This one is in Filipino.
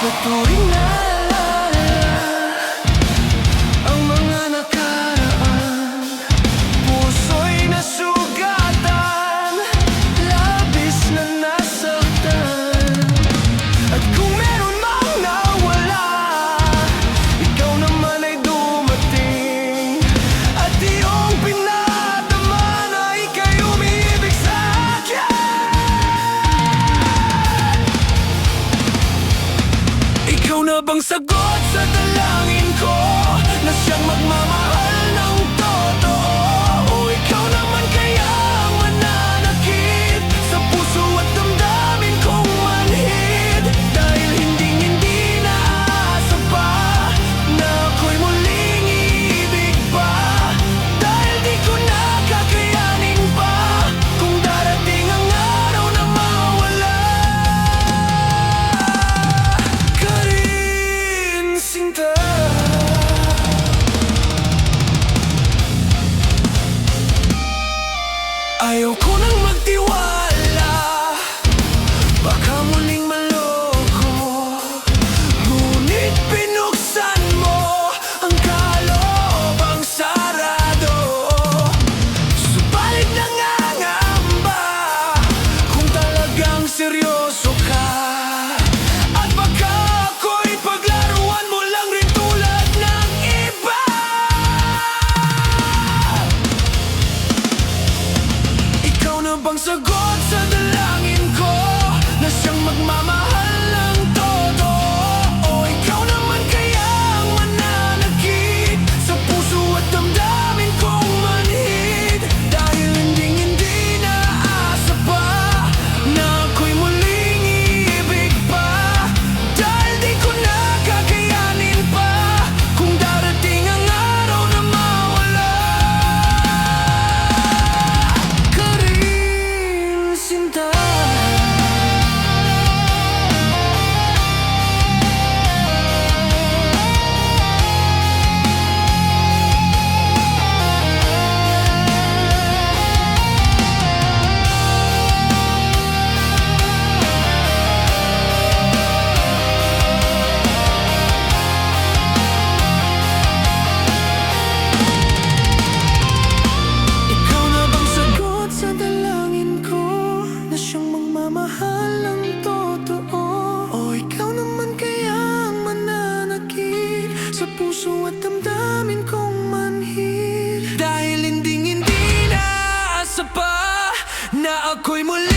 sa tuwing naalala ang mga nakaraan. Puso'y nasugatan, labis na nasaktan. At kung meron mang nawala, ikaw naman ay dumating. At iyong pinadama na ika'y umiibig sa akin. Ikaw na bang sagot sa dalangin ko, na siyang magmamahal ng totoo? O ikaw naman kaya ang mananakit sa puso at damdamin kong manhid? Dahil hindi naasa pa na ako'y muling iibig pa. Dahil di ko na kakayanin pa kung darating ang araw na mawala ka rin, sinta. Ayaw ko nang magtiwala, baka muling maloko. Ngunit pinuksan mo ang kaloobang sarado. Subalit nangangamba kung talagang seryoso ka. At baka ako'y paglaruan mo lang rin tulad ng iba. Ikaw na bang sagot sa dalangin ko, na siyang magmamahal ng totoo? O ikaw naman kaya ang mananakit sa puso at damdamin kong manhid? Dahil hindi naasa pa na ako'y muling iibig pa. Dahil di ko na kakayanin pa kung darating ang araw na mawala ka rin, sinta. Ikaw na bang sagot sa dalangin ko, na siyang magmamahal ng totoo? O ikaw naman kaya ang mananakit sa puso at damdamin kong manhid? Dahil hindi naasa pa na ako'y muli